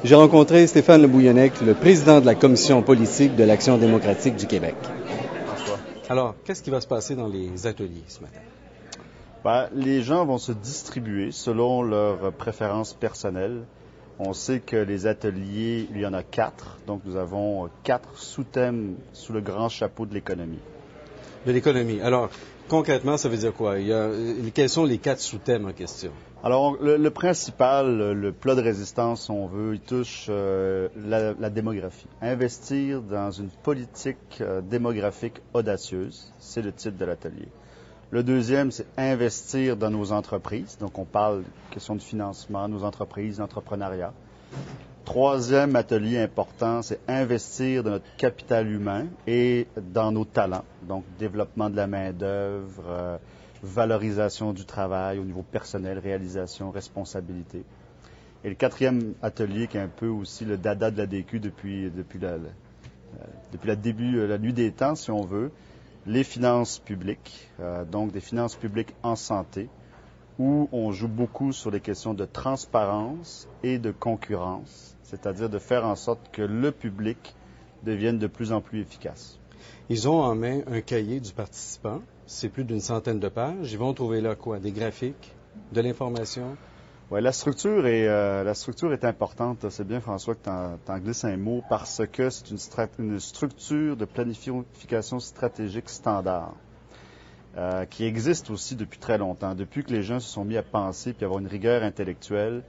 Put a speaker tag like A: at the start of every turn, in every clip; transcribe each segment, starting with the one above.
A: J'ai rencontré Stéphane Le Bouillonnec, le président de la Commission politique de l'Action démocratique du Québec.
B: François.
A: Alors, qu'est-ce qui va se passer dans les ateliers ce matin?
B: Les gens vont se distribuer selon leurs préférences personnelles. On sait que les ateliers, il y en a 4, donc nous avons 4 sous-thèmes sous le grand chapeau de l'économie.
A: De l'économie. Alors, concrètement, ça veut dire quoi? Quels sont les 4 sous-thèmes en question?
B: Alors, le principal, le plat de résistance, si on veut, il touche la démographie. Investir dans une politique démographique audacieuse, c'est le titre de l'atelier. Le deuxième, c'est investir dans nos entreprises. Donc, on parle de question de financement, nos entreprises, l'entrepreneuriat. Troisième atelier important, c'est investir dans notre capital humain et dans nos talents. Donc, développement de la main-d'œuvre, valorisation du travail au niveau personnel, réalisation, responsabilité. Et le quatrième atelier, qui est un peu aussi le dada de la DQ depuis la nuit des temps, si on veut, les finances publiques, donc des finances publiques en santé, où on joue beaucoup sur les questions de transparence et de concurrence, c'est-à-dire de faire en sorte que le public devienne de plus en plus efficace.
A: Ils ont en main un cahier du participant, c'est plus d'une centaine de pages. Ils vont trouver là quoi? Des graphiques, de l'information?
B: Oui, la structure est importante. C'est bien, François, que tu en glisses un mot, parce que c'est une structure de planification stratégique standard qui existe aussi depuis très longtemps. Depuis que les gens se sont mis à penser puis à avoir une rigueur intellectuelle,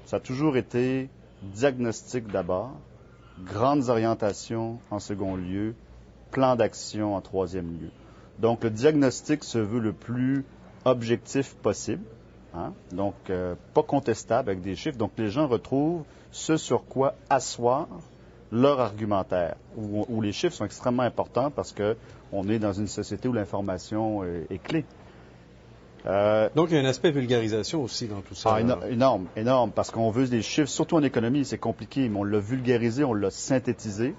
B: ça a toujours été diagnostic d'abord, grandes orientations en second lieu, plan d'action en troisième lieu. Donc, le diagnostic se veut le plus objectif possible. Donc, pas contestable avec des chiffres. Donc, les gens retrouvent ce sur quoi asseoir leur argumentaire, où les chiffres sont extrêmement importants parce qu'on est dans une société où l'information est clé.
A: Donc, il y a un aspect vulgarisation aussi dans tout ça.
B: Énorme, parce qu'on veut des chiffres, surtout en économie, c'est compliqué, mais on l'a vulgarisé, on l'a synthétisé.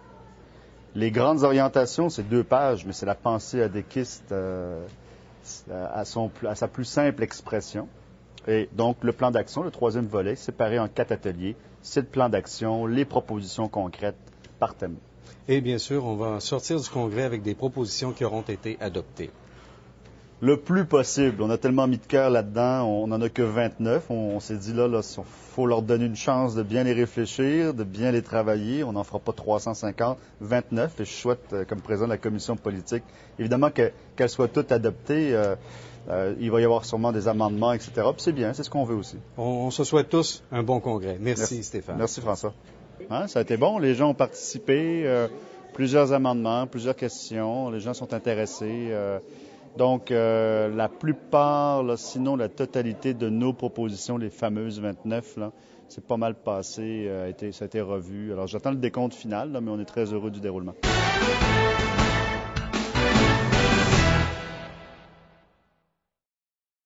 B: Les grandes orientations, c'est 2 pages, mais c'est la pensée adéquiste à sa plus simple expression. Et donc, le plan d'action, le troisième volet, séparé en 4 ateliers, c'est le plan d'action, les propositions concrètes par thème.
A: Et bien sûr, on va sortir du congrès avec des propositions qui auront été adoptées.
B: Le plus possible. On a tellement mis de cœur là-dedans, on n'en a que 29. On s'est dit, là, il faut leur donner une chance de bien les réfléchir, de bien les travailler. On n'en fera pas 350, 29. Et je souhaite, comme président de la commission politique, évidemment qu'elles soient toutes adoptées. Il va y avoir sûrement des amendements, etc. Puis c'est bien, c'est ce qu'on veut aussi.
A: On se souhaite tous un bon congrès. Merci Stéphane.
B: Merci, François. Ça a été bon. Les gens ont participé. Plusieurs amendements, plusieurs questions. Les gens sont intéressés. Donc, la plupart, là, sinon la totalité de nos propositions, les fameuses 29, là, c'est pas mal passé, ça a été revu. Alors, j'attends le décompte final, là, mais on est très heureux du déroulement.